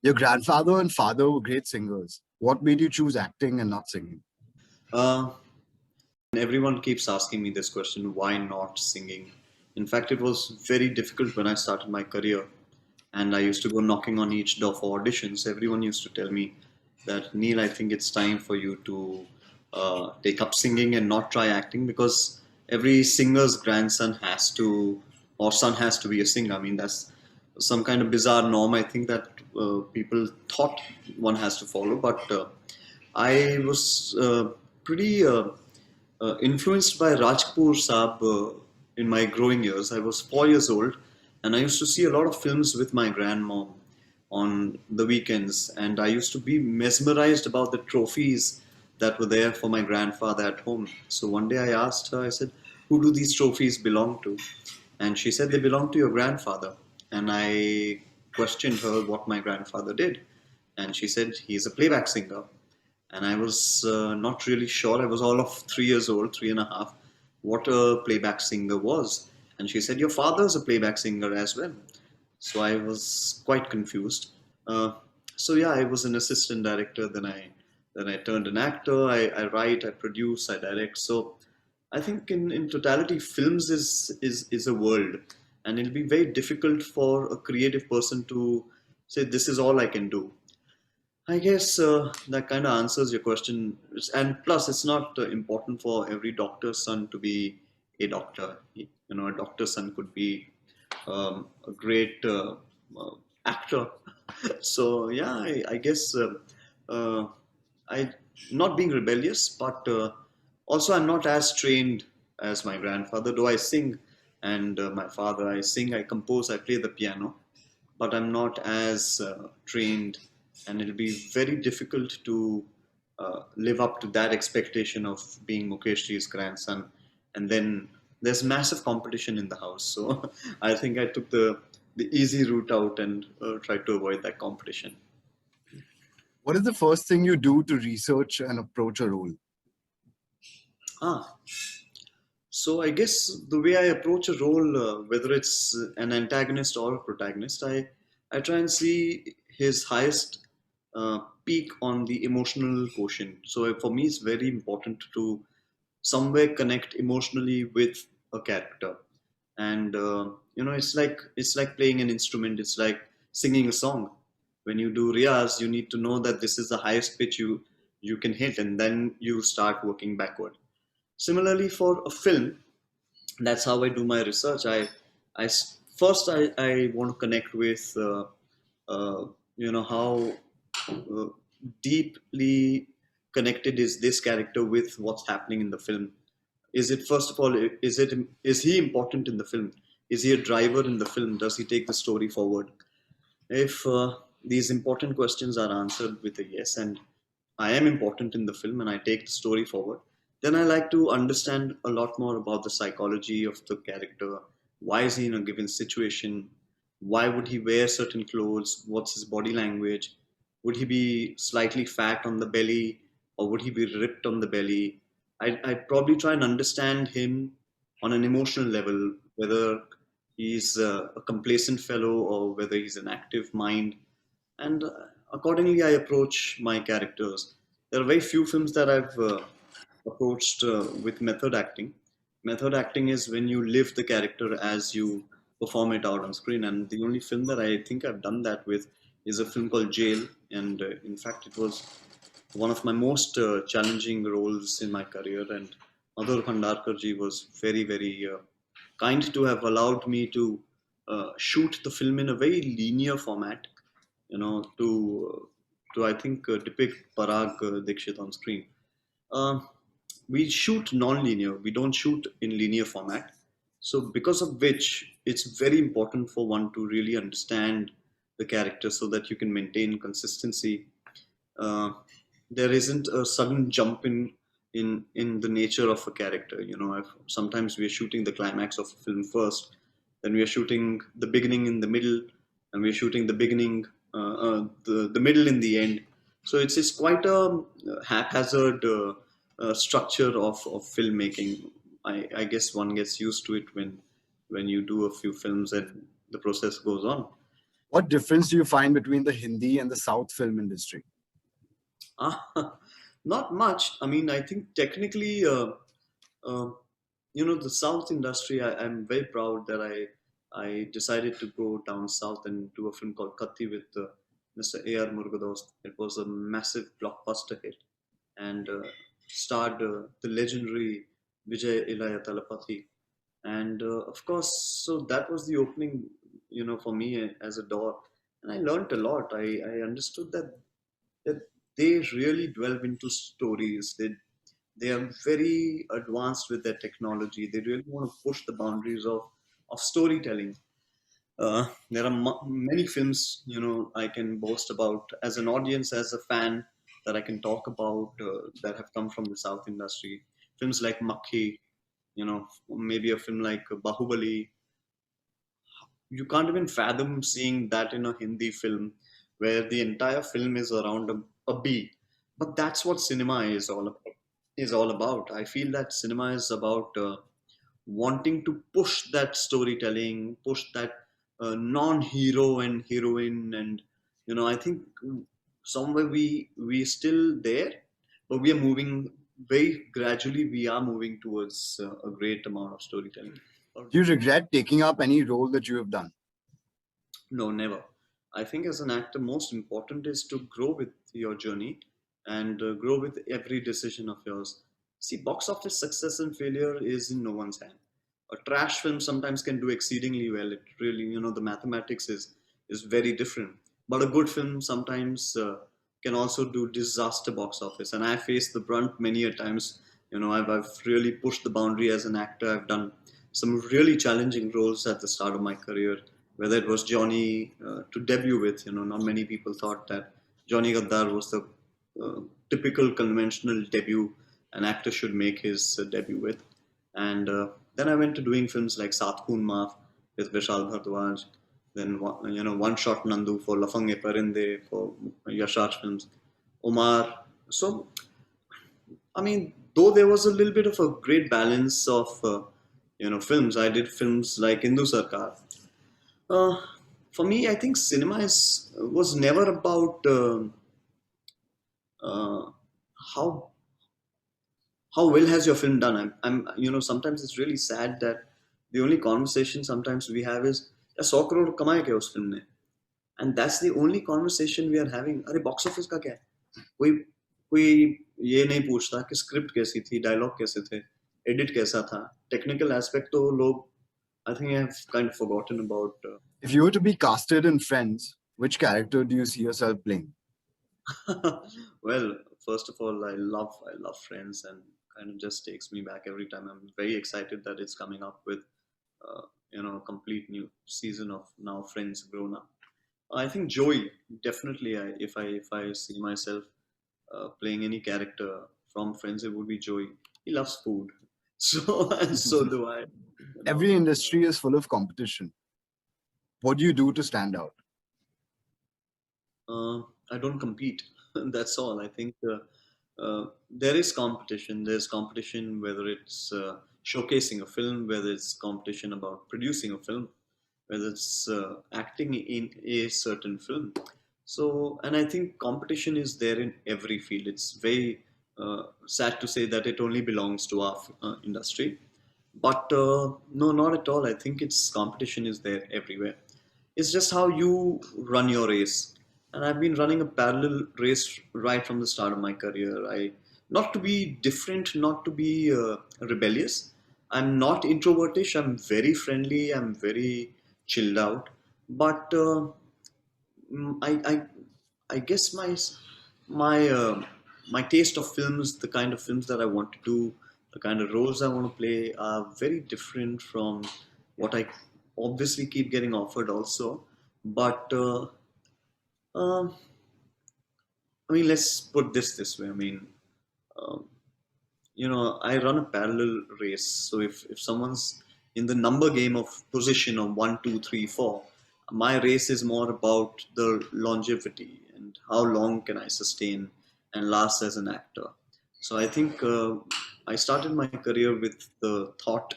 Your grandfather and father were great singers. What made you choose acting and not singing? Uh, Everyone keeps asking me this question, why not singing? In fact, it was very difficult when I started my career, and I used to go knocking on each door for auditions. Everyone used to tell me that, Neil, I think it's time for you to take up singing and not try acting, because every singer's grandson has to, or son has to be a singer. I mean, that's some kind of bizarre norm, I think, that people thought one has to follow. But I was pretty influenced by Raj Kapoor Saab in my growing years. I was 4 years old, and I used to see a lot of films with my grandmom on the weekends, and I used to be mesmerized about the trophies that were there for my grandfather at home. So one day I asked her, I said, "Who do these trophies belong to?" And she said, "They belong to your grandfather." And I questioned her what my grandfather did, and she said, "He's a playback singer." And I was not really sure. I was all of 3 years old, three and a half, what a playback singer was. And she said, "Your father's a playback singer as well." So I was quite confused. Uh, so yeah, I was an assistant director. Then I turned an actor. I write, I produce, I direct. So I think in totality, films is a world, and it'll be very difficult for a creative person to say this is all I can do. I guess that kind of answers your question. And plus, it's not important for every doctor's son to be a doctor. You know, a doctor's son could be a great uh, actor. So yeah, I guess uh, I not being rebellious, but also I'm not as trained as my grandfather. Though I sing, and my father, I sing, I compose, I play the piano, but I'm not as trained, and it'll be very difficult to live up to that expectation of being Mukeshji's grandson. And then there's massive competition in the house, so I think I took the easy route out and tried to avoid that competition. What is the first thing you do to research and approach a role? Ah, so I guess the way I approach a role, whether it's an antagonist or a protagonist, I try and see his highest peak on the emotional quotient. So for me, it's very important to somewhere connect emotionally with a character, and it's like playing an instrument. It's like singing a song. When you do riyaz, you need to know that this is the highest pitch you can hit, and then you start working backward. Similarly, for a film, that's how I do my research. First I want to connect with uh, how uh, deeply connected is this character with what's happening in the film. Is it, first of all, is he important in the film? Is he a driver in the film? Does he take the story forward? If these important questions are answered with a yes, and I am important in the film and I take the story forward, then I like to understand a lot more about the psychology of the character. Why is he in a given situation? Why would he wear certain clothes? What's his body language? Would he be slightly fat on the belly, or would he be ripped on the belly? I'd probably try and understand him on an emotional level, whether he's a complacent fellow or whether he's an active mind. And accordingly, I approach my characters. There are very few films that I've approached with method acting. Method acting is when you live the character as you perform it out on screen. And the only film that I think I've done that with is a film called Jail. And in fact, it was one of my most challenging roles in my career. And Madhur Bhandarkarji was very, very kind to have allowed me to shoot the film in a very linear format, to I think depict Parag Dikshit on screen. Uh, we shoot non-linear. We don't shoot in linear format. So because of which, it's very important for one to really understand the character so that you can maintain consistency. uh, there isn't a sudden jump in the nature of a character. Sometimes we are shooting the climax of a film first, then we are shooting the beginning in the middle, and we are shooting the beginning, the middle in the end. So it's quite a haphazard structure of filmmaking. I guess one gets used to it when you do a few films and the process goes on. What difference do you find between the Hindi and the South film industry? Ah, not much. I mean, I think technically, uh, the South industry. I'm very proud that I decided to go down south and do a film called Katti with Mr. A.R. Murugadost. It was a massive blockbuster hit and starred the legendary Vijay Ilaya Talapathy. And of course, so that was the opening, for me as a door. And I learned a lot. I understood that they really delve into stories. They are very advanced with their technology. They really want to push the boundaries of storytelling. There are many films, I can boast about as an audience, as a fan, that I can talk about that have come from the South industry. Films like Makhi, maybe a film like Bahubali. You can't even fathom seeing that in a Hindi film where the entire film is around a bee. But that's what cinema is all about. I feel that cinema is about wanting to push that storytelling, push that non-hero and heroine, and I think somewhere we still there, but we are moving very gradually. We are moving towards a great amount of storytelling. Do you regret taking up any role that you have done? No, never. I think as an actor, most important is to grow with your journey and grow with every decision of yours. See, box office success and failure is in no one's hand. A trash film sometimes can do exceedingly well. It really, the mathematics is very different. But a good film sometimes can also do disaster box office. And I faced the brunt many a times. I've really pushed the boundary as an actor. I've done some really challenging roles at the start of my career, whether it was Johnny to debut with. Not many people thought that Johnny Gaddar was the typical conventional debut an actor should make his debut with. And then I went to doing films like Sat Khoon Maaf with Vishal Bhardwaj, then One Shot Nandu for Lafange Parinde for Yashar's films, Omar. So I mean, though there was a little bit of a great balance of films. I did films like Hindu Sarkar. Uh, for me, I think cinema was never about uh, how how well has your film done. Sometimes it's really sad that the only conversation sometimes we have is, "Ya 100 crore कमाए क्या उस film ने?" And that's the only conversation we are having. अरे box office का क्या है? कोई कोई ये नहीं पूछता कि स्क्रिप्ट कैसी थी, डायलॉग कैसे थे, एडिट कैसा था, टेक्निकल एस्पेक्ट तो लोग I think I have kind of forgotten about. If you were to be casted in Friends, which character do you see yourself playing? Well, first of all, I love Friends, and kind of just takes me back every time. I'm very excited that it's coming up with a complete new season of now Friends grown up. I think Joey definitely. If I see myself playing any character from Friends, it would be Joey. He loves food, so and so do I. You know, Every industry is full of competition. What do you do to stand out? I don't compete. That's all. I think there is competition. There's competition whether it's showcasing a film, whether it's competition about producing a film, whether it's acting in a certain film. So, and I think competition is there in every field. It's very sad to say that it only belongs to our industry, but no, not at all. I think it's competition is there everywhere. It's just how you run your race. And I've been running a parallel race right from the start of my career. Not to be different, not to be rebellious. I'm not introvertish. I'm very friendly. I'm very chilled out. But I guess my my taste of films, the kind of films that I want to do, the kind of roles I want to play, are very different from what I obviously keep getting offered also. But um, I mean, let's put this way. I mean, um, I run a parallel race. So if someone's in the number game of position of 1 2 3 4, my race is more about the longevity and how long can I sustain and last as an actor. So I think I started my career with the thought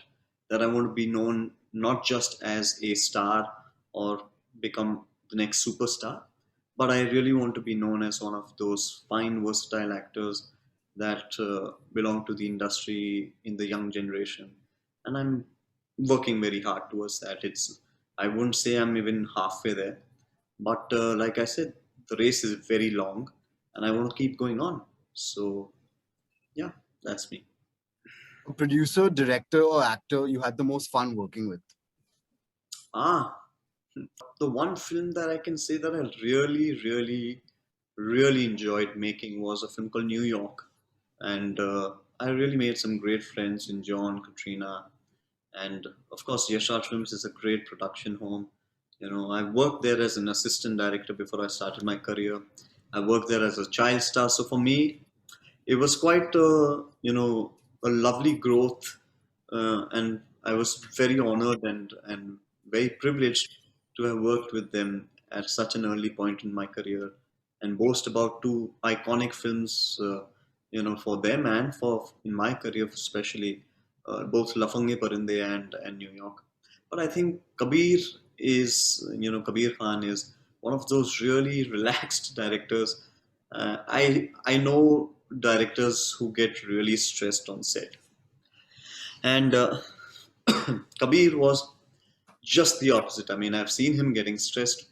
that I want to be known not just as a star or become the next superstar, but I really want to be known as one of those fine, versatile actors that belong to the industry in the young generation. And I'm working very hard towards that. I wouldn't say I'm even halfway there, but like I said, the race is very long, and I want to keep going on. So yeah, that's me. A producer, director, or actor you had the most fun working with? Ah, the one film that I can say that I really, really, really enjoyed making was a film called New York, and I really made some great friends in John, Katrina, and of course, Yashar Films is a great production home. I worked there as an assistant director before I started my career. I worked there as a child star, so for me, it was quite a lovely growth, and I was very honored and very privileged to have worked with them at such an early point in my career and boast about two iconic films, for them and for in my career especially, both Lafange Parinde and New York. But I think Kabir Khan is one of those really relaxed directors. I know directors who get really stressed on set, and Kabir was just the opposite. I mean, I've seen him getting stressed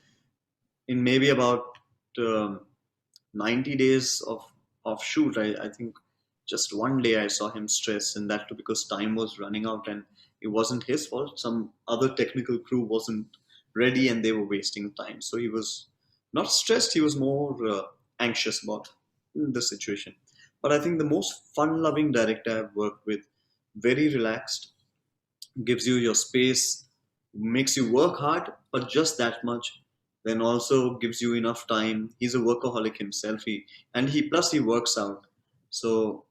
in maybe about um, 90 days of shoot. I think just one day I saw him stressed, and that too because time was running out, and it wasn't his fault. Some other technical crew wasn't ready, and they were wasting time. So he was not stressed. He was more anxious about the situation. But I think the most fun-loving director I've worked with, very relaxed, gives you your space, makes you work hard, but just that much. Then also gives you enough time. He's a workaholic himself. He plus he works out, so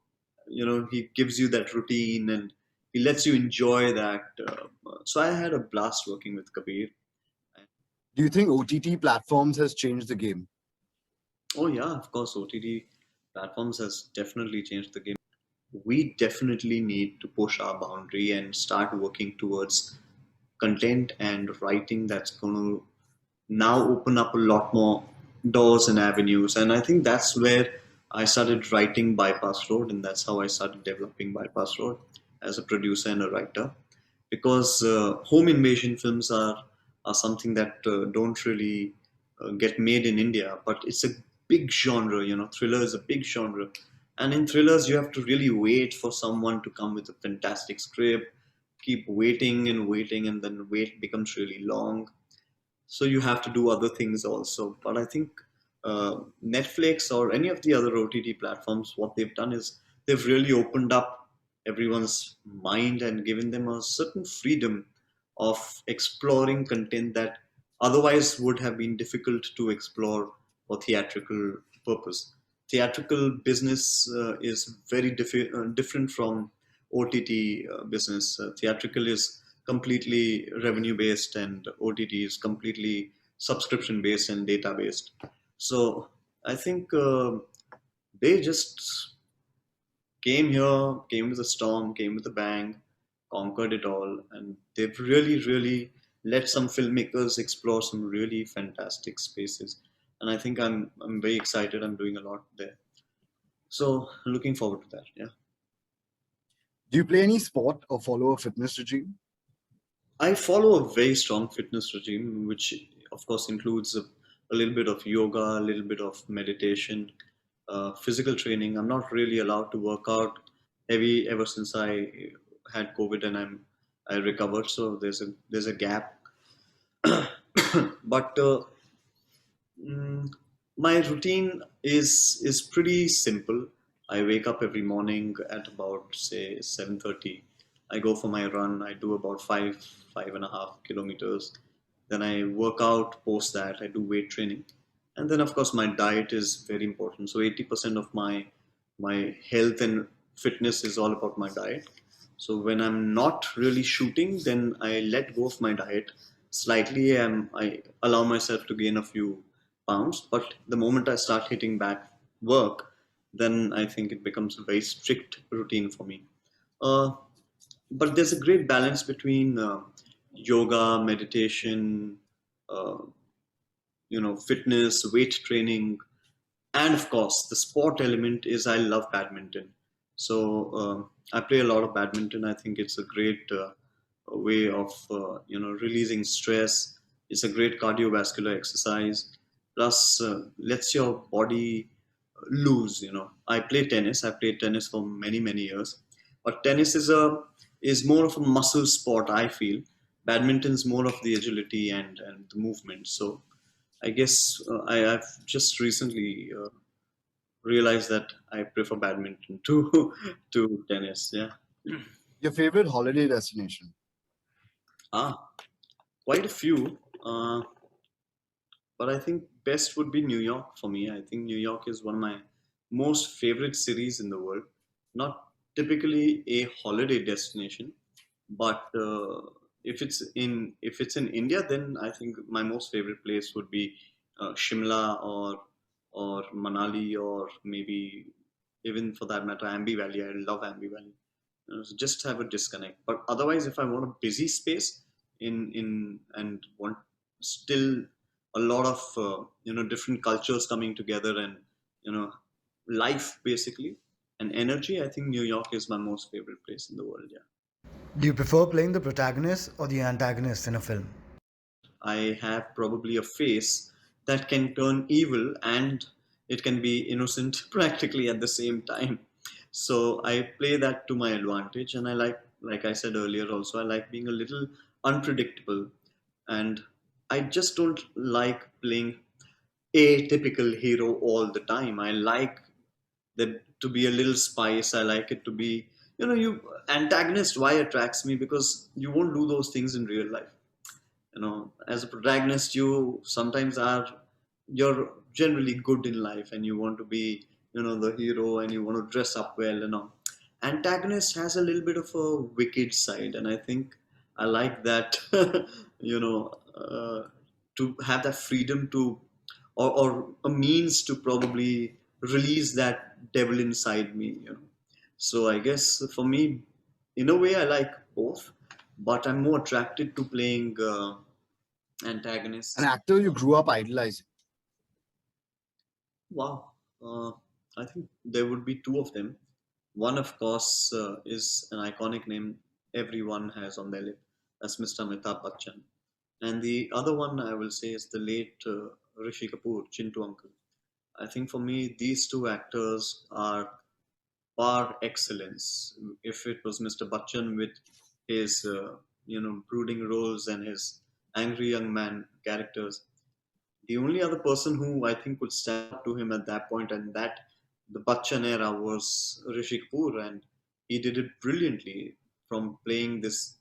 he gives you that routine and he lets you enjoy that. So I had a blast working with Kabir. Do you think OTT platforms has changed the game? Oh yeah, of course, OTT platforms has definitely changed the game. We definitely need to push our boundary and start working towards content and writing that's going to now open up a lot more doors and avenues. And I think that's where I started writing Bypass Road, and that's how I started developing Bypass Road as a producer and a writer. Because home invasion films are something that don't really get made in India, but it's a big genre. Thriller is a big genre, and in thrillers you have to really wait for someone to come with a fantastic script, keep waiting and waiting, and then wait becomes really long, so you have to do other things also. But I think Netflix or any of the other OTT platforms, what they've done is they've really opened up everyone's mind and given them a certain freedom of exploring content that otherwise would have been difficult to explore for theatrical purpose. Theatrical business is very different from OTT business. Theatrical is completely revenue based, and OTT is completely subscription based and data based. So I think they just came here, came with a storm, came with a bang, conquered it all, and they've really, really let some filmmakers explore some really fantastic spaces. And I think I'm very excited. I'm doing a lot there. So looking forward to that. Yeah. Do you play any sport or follow a fitness regime? I follow a very strong fitness regime, which of course includes a little bit of yoga, a little bit of meditation, physical training. I'm not really allowed to work out heavy ever since I had COVID and I recovered. So there's a gap. But Mm, my routine is pretty simple. I wake up every morning at about say 7:30. I go for my run. I do about 5.5 kilometers. Then I work out. Post that, I do weight training, and then of course my diet is very important. So 80% of my health and fitness is all about my diet. So when I'm not really shooting, then I let go of my diet slightly. I allow myself to gain a few pounds, but the moment I start hitting back work, then I think it becomes a very strict routine for me. Uh, but there's a great balance between yoga, meditation, uh, fitness, weight training, and of course the sport element is I love badminton. So I play a lot of badminton. I think it's a great way of releasing stress. It's a great cardiovascular exercise, plus lets your body loose. I play tennis. I played tennis for many years, but tennis is more of a muscle sport, I feel. Badminton's more of the agility and the movement. So I guess I've just recently realized that I prefer badminton to to tennis. Yeah. Your favorite holiday destination? Ah, quite a few. But I think best would be New York for me. I think New York is one of my most favorite cities in the world. Not typically a holiday destination, but if it's in India, then I think my most favorite place would be Shimla or Manali, or maybe even for that matter Ambi Valley. I love Ambi Valley. So just have a disconnect. But otherwise, if I want a busy space in and want still a lot of different cultures coming together, and you know life basically and energy, I think New York is my most favorite place in the world. Yeah. Do you prefer playing the protagonist or the antagonist in a film? I have probably a face that can turn evil and it can be innocent practically at the same time. So I play that to my advantage, and I like I said earlier, also I like being a little unpredictable, and I just don't like playing a typical hero all the time. I like that to be a little spice. I like it to be, you antagonist. Why attracts me? Because you won't do those things in real life. As a protagonist, you sometimes you're generally good in life, and you want to be, the hero, and you want to dress up well. Antagonist has a little bit of a wicked side, and I think I like that. you know to have that freedom to, or a means to probably release that devil inside me. So I guess for me, in a way, I like both, but I'm more attracted to playing An antagonists. actor you grew up idolizing? Wow. Uh, I think there would be two of them. One, of course, is an iconic name everyone has on their lip. That's Mr. Amitabh Bachchan. And the other one I will say is the late Rishi Kapoor, Chintu Uncle. I think for me, these two actors are par excellence. If it was Mr. Bachchan with his, brooding roles and his angry young man characters, the only other person who I think would stand up to him at that point, and that the Bachchan era, was Rishi Kapoor, and he did it brilliantly, from playing this,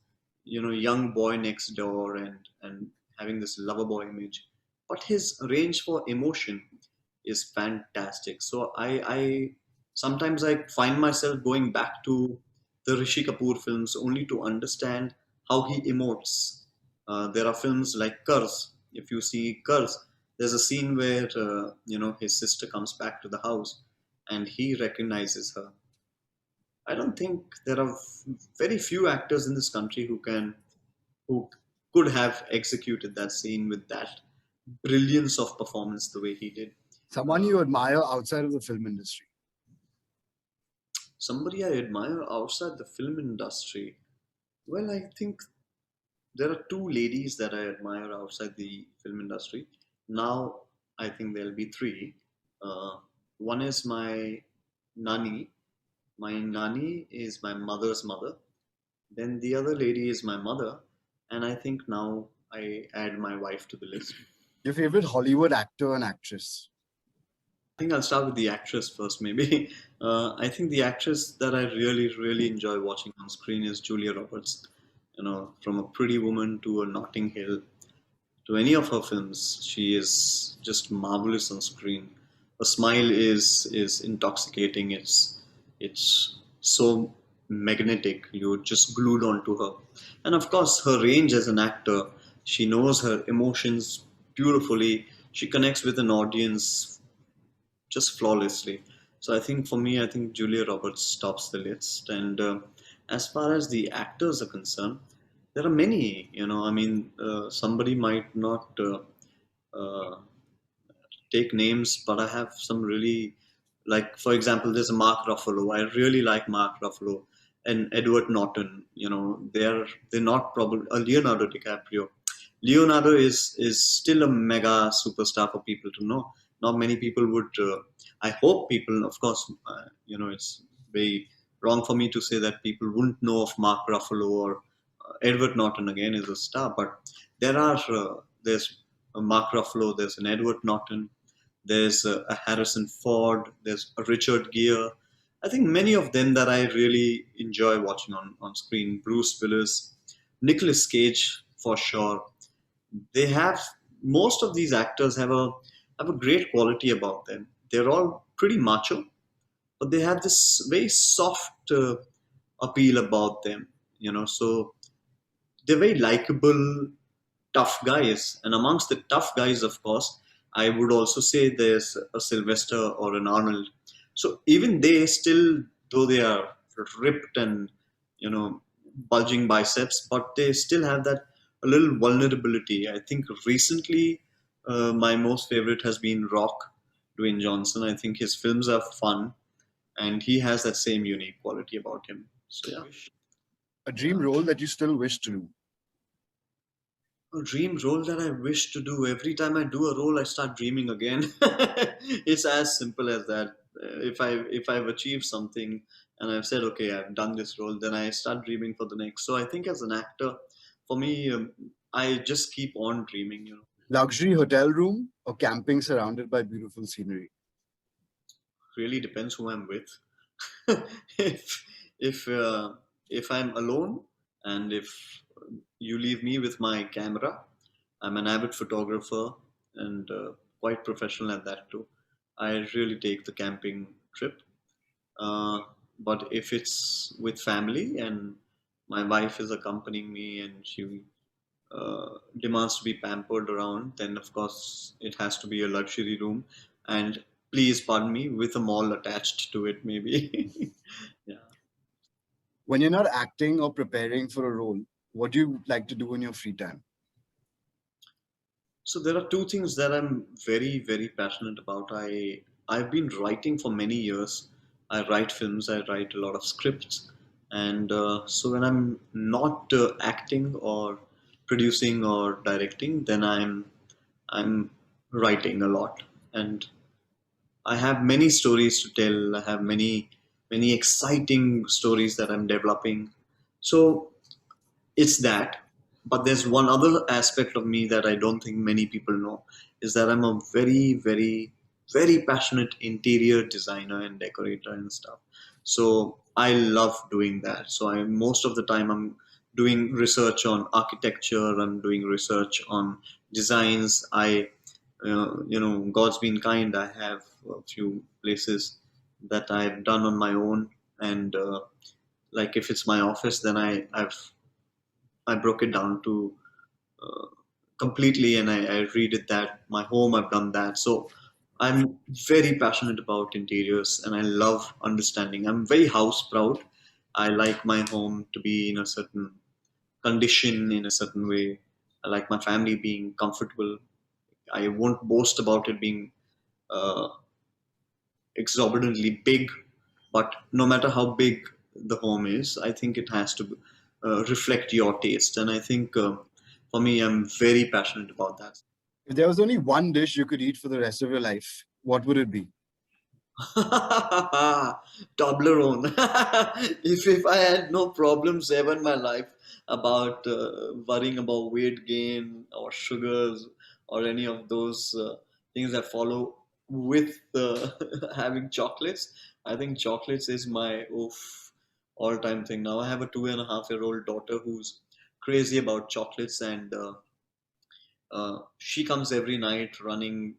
young boy next door, and having this lover boy image. But his range for emotion is fantastic. So I sometimes I find myself going back to the Rishi Kapoor films only to understand how he emotes. There are films like Curse. If you see Curse, there's a scene where his sister comes back to the house and he recognizes her. I don't think there are very few actors in this country who could have executed that scene with that brilliance of performance the way he did. Someone you admire outside of the film industry? Somebody I admire outside the film industry. Well, I think there are two ladies that I admire outside the film industry. Now, I think there'll be three. Uh, One is my nani. My nani is my mother's mother. Then the other lady is my mother. And I think now I add my wife to the list. Your favorite Hollywood actor and actress? I think I'll start with the actress first, maybe. I think the actress that I really enjoy watching on screen is Julia Roberts. From A Pretty Woman to A Notting Hill, to any of her films, she is just marvelous on screen. Her smile is intoxicating. It's so magnetic. You're just glued onto her. And of course, her range as an actor, she knows her emotions beautifully. She connects with an audience just flawlessly. So I think for me, I think Julia Roberts tops the list. And as far as the actors are concerned, there are many. I mean, somebody might not take names, but I have some really, like, for example, there's a Mark Ruffalo. I really like Mark Ruffalo and Edward Norton. You know, they're not probably Leonardo DiCaprio. Leonardo is still a mega superstar for people to know. Not many people would. I hope people, of course, it's very wrong for me to say that people wouldn't know of Mark Ruffalo or Edward Norton again is a star, but there's a Mark Ruffalo, there's an Edward Norton, there's a Harrison Ford, there's a Richard Gere. I think many of them that I really enjoy watching on screen. Bruce Willis, Nicolas Cage for sure. They have Most of these actors have a great quality about them. They're all pretty macho, but they have this very soft appeal about them. So they're very likable, tough guys. And amongst the tough guys, of course, I would also say there's a Sylvester or an Arnold. So even they still, though they are ripped and you know bulging biceps, but they still have that a little vulnerability. I think recently, my most favorite has been Rock, Dwayne Johnson. I think his films are fun, and he has that same unique quality about him. So yeah. A dream role that you still wish to do. A dream role that I wish to do. Every time I do a role, I start dreaming again. It's as simple as that. If I've achieved something and I've said, okay, I've done this role, then I start dreaming for the next. So I think as an actor, for me, I just keep on dreaming. Luxury hotel room or camping surrounded by beautiful scenery? Really depends who I'm with. if if if I'm alone and if you leave me with my camera, I'm an avid photographer and quite professional at that too. I really take the camping trip. Uh, but if it's with family and my wife is accompanying me and she demands to be pampered around, then of course it has to be a luxury room. And please pardon me, with a mall attached to it, maybe. Yeah. When you're not acting or preparing for a role, what do you like to do in your free time? So there are two things that I'm very, very passionate about. I've been writing for many years. I write films. I write a lot of scripts, and so when I'm not acting or producing or directing, then I'm writing a lot, and I have many stories to tell. I have many exciting stories that I'm developing. So it's that. But there's one other aspect of me that I don't think many people know is that I'm a very, very, very passionate interior designer and decorator and stuff. So I love doing that. So I most of the time I'm doing research on architecture. I'm doing research on designs. God's been kind. I have a few places that I've done on my own, and like if it's my office, then I broke it down to uh, completely, and I redid that. My home, I've done that. So I'm very passionate about interiors, and I love understanding. I'm very house proud. I like my home to be in a certain condition, in a certain way. I like my family being comfortable. I won't boast about it being uh, exorbitantly big, but no matter how big the home is, I think it has to reflect your taste. And I think for me, I'm very passionate about that. If there was only one dish you could eat for the rest of your life, what would it be? Toblerone. If I had no problems ever in my life about worrying about weight gain or sugars or any of those things that follow with having chocolates, I think chocolates is my all-time thing. Now I have a 2.5-year-old daughter who's crazy about chocolates, and she comes every night running,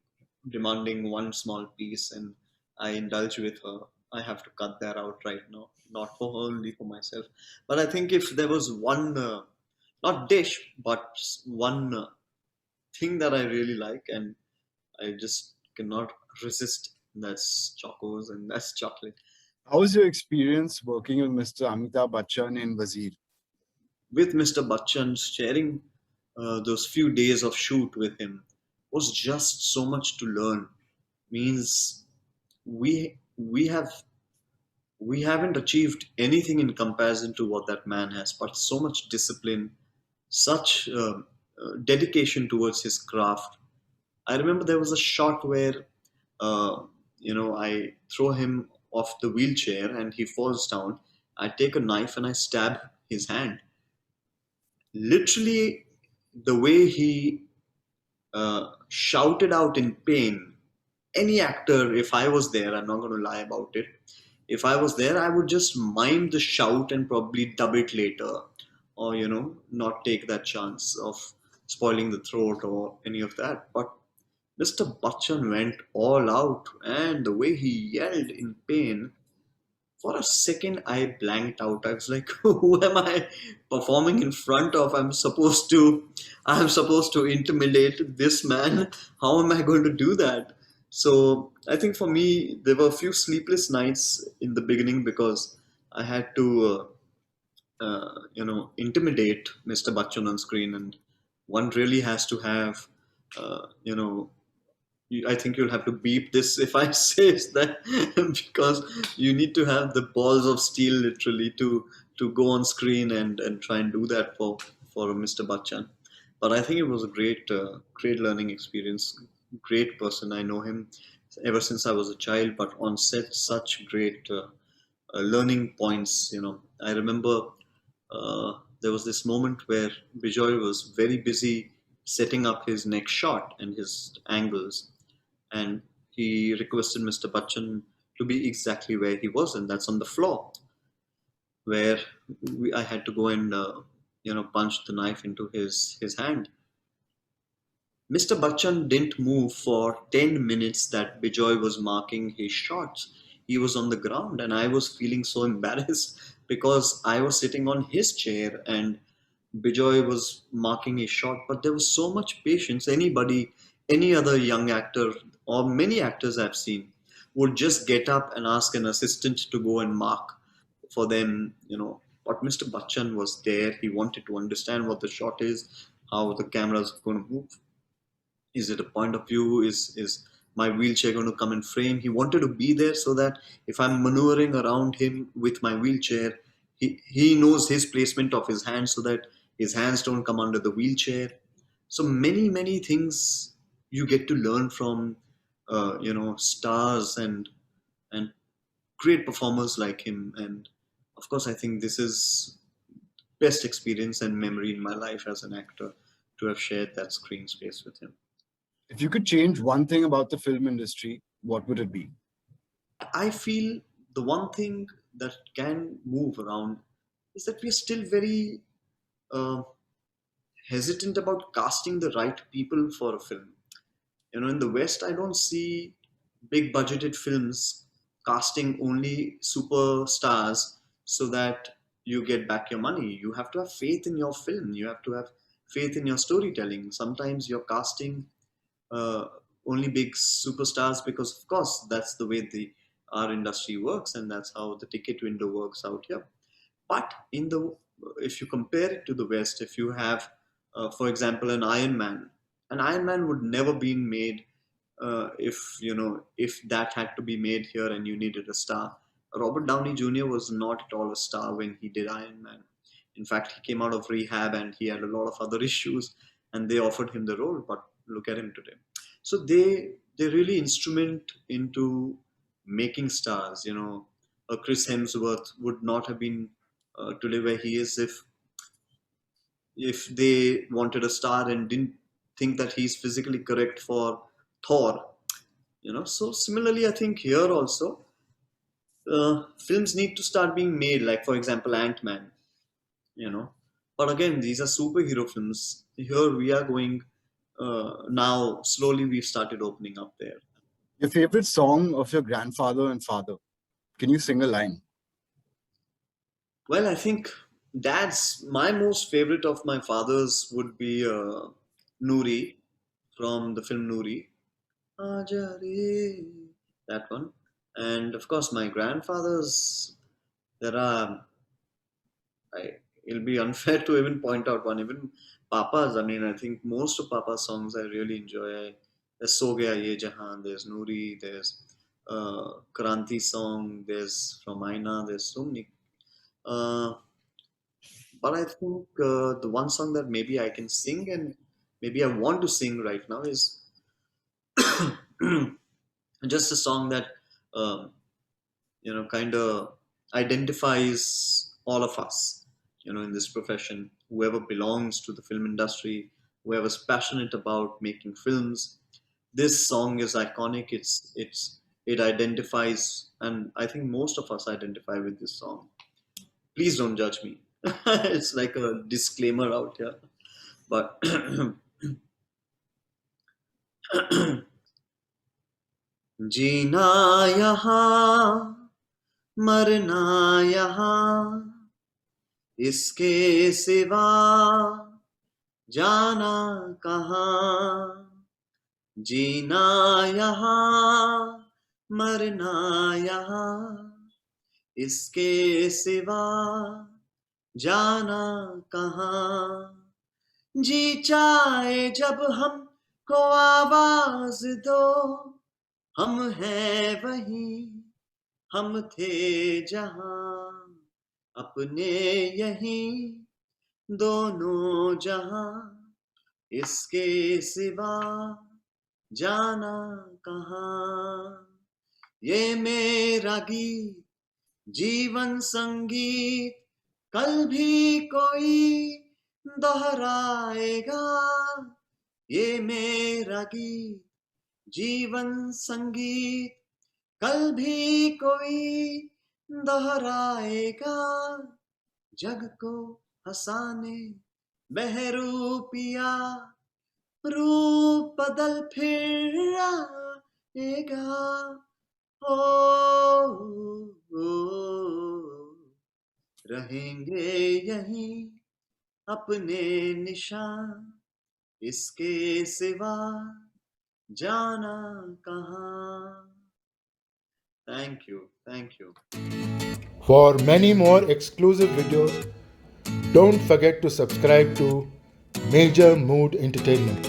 demanding one small piece, and I indulge with her. I have to cut that out right now, not for her, only for myself. But I think if there was one, not dish, but one thing that I really like, and I just cannot resist, that's chocos and that's chocolate. How was your experience working with Mr. Amitabh Bachchan in Wazir? With Mr. Bachchan, sharing those few days of shoot with him was just so much to learn. means we have we haven't achieved anything in comparison to what that man has, but so much discipline, such dedication towards his craft. I remember there was a shot where uh, I throw him off the wheelchair and he falls down. I take a knife and I stab his hand. Literally, the way he shouted out in pain. Any actor, if I was there, I'm not going to lie about it. If I was there, I would just mime the shout and probably dub it later, or not take that chance of spoiling the throat or any of that. But Mr. Bachchan went all out, and the way he yelled in pain, for a second I blanked out. I was like, who am I performing in front of? I'm supposed to intimidate this man. How am I going to do that? So I think for me there were a few sleepless nights in the beginning because I had to intimidate Mr. Bachchan on screen, and one really has to have uh, you know I think you'll have to beep this if I say that because you need to have the balls of steel literally to go on screen and try and do that for Mr. Bachchan. But I think it was a great learning experience. Great person. I know him ever since I was a child. But on set, such great learning points. I remember there was this moment where Bijoy was very busy setting up his next shot and his angles, and he requested Mr. Bachchan to be exactly where he was, and that's on the floor, where I had to go and punch the knife into his hand. Mr. Bachchan didn't move for 10 minutes that Bijoy was marking his shots. He was on the ground, and I was feeling so embarrassed because I was sitting on his chair and Bijoy was marking his shot. But there was so much patience. Any other young actor, or many actors I've seen, would just get up and ask an assistant to go and mark for them. But Mr. Bachchan was there. He wanted to understand what the shot is, how the camera is going to move. Is it a point of view? Is my wheelchair going to come in frame? He wanted to be there so that if I'm maneuvering around him with my wheelchair, he knows his placement of his hands so that his hands don't come under the wheelchair. So many things you get to learn from stars and great performers like him. And of course, I think this is best experience and memory in my life as an actor, to have shared that screen space with him. If you could change one thing about the film industry, what would it be? I feel the one thing that can move around is that we're still very uh, hesitant about casting the right people for a film. In the West, I don't see big budgeted films casting only superstars so that you get back your money. You have to have faith in your film. You have to have faith in your storytelling. Sometimes you're casting uh, only big superstars because, of course, that's the way the our industry works, and that's how the ticket window works out here. But if you compare it to the West, if you have, for example, an Iron Man would never been made if that had to be made here and you needed a star. Robert Downey Jr. was not at all a star when he did Iron Man. In fact, he came out of rehab and he had a lot of other issues, and they offered him the role. But look at him today. So they really instrument into making stars. Chris Hemsworth would not have been today where he is if they wanted a star and didn't think that he's physically correct for Thor. So similarly, I think here also films need to start being made, like for example Ant-Man. you know but again, these are superhero films. Here we are going now slowly, we've started opening up there. Your favorite song of your grandfather and father? Can you sing a line? Well, I think dad's my most favorite of my father's would be Noori, from the film Noori. Aaja Re, that one. And of course, my grandfather's, there are, it'll be unfair to even point out one. Even Papa's, I mean, I think most of Papa's songs I really enjoy. There's So Gaya Ye Jahan, there's Noori, there's Kranti song, there's from Aina, there's so many. Uh, but I think the one song that maybe I can sing and maybe I want to sing right now is just a song that um, kind of identifies all of us, in this profession. Whoever belongs to the film industry, whoever's passionate about making films, this song is iconic. It identifies, and I think most of us identify with this song. Please don't judge me. It's like a disclaimer out here, but जीना यहाँ मरना यहाँ इसके सिवा जाना कहाँ जीना यहाँ मरना यहाँ इसके सिवा जाना कहाँ जी चाहे जब हमको आवाज दो हम हैं वहीं हम थे जहां अपने यहीं दोनों जहां इसके सिवा जाना कहाँ ये मेरा गीत जीवन संगीत कल भी कोई दोहराएगा ये मेरा गीत जीवन संगीत कल भी कोई दोहराएगा जग को हंसाने बहरूपिया रूप बदल फिर आएगा ओ, रहेंगे यहीं अपने निशान इसके सिवा जाना कहाँ Thank you. Thank you. For many more exclusive videos, don't forget to subscribe to Major Mood Entertainment.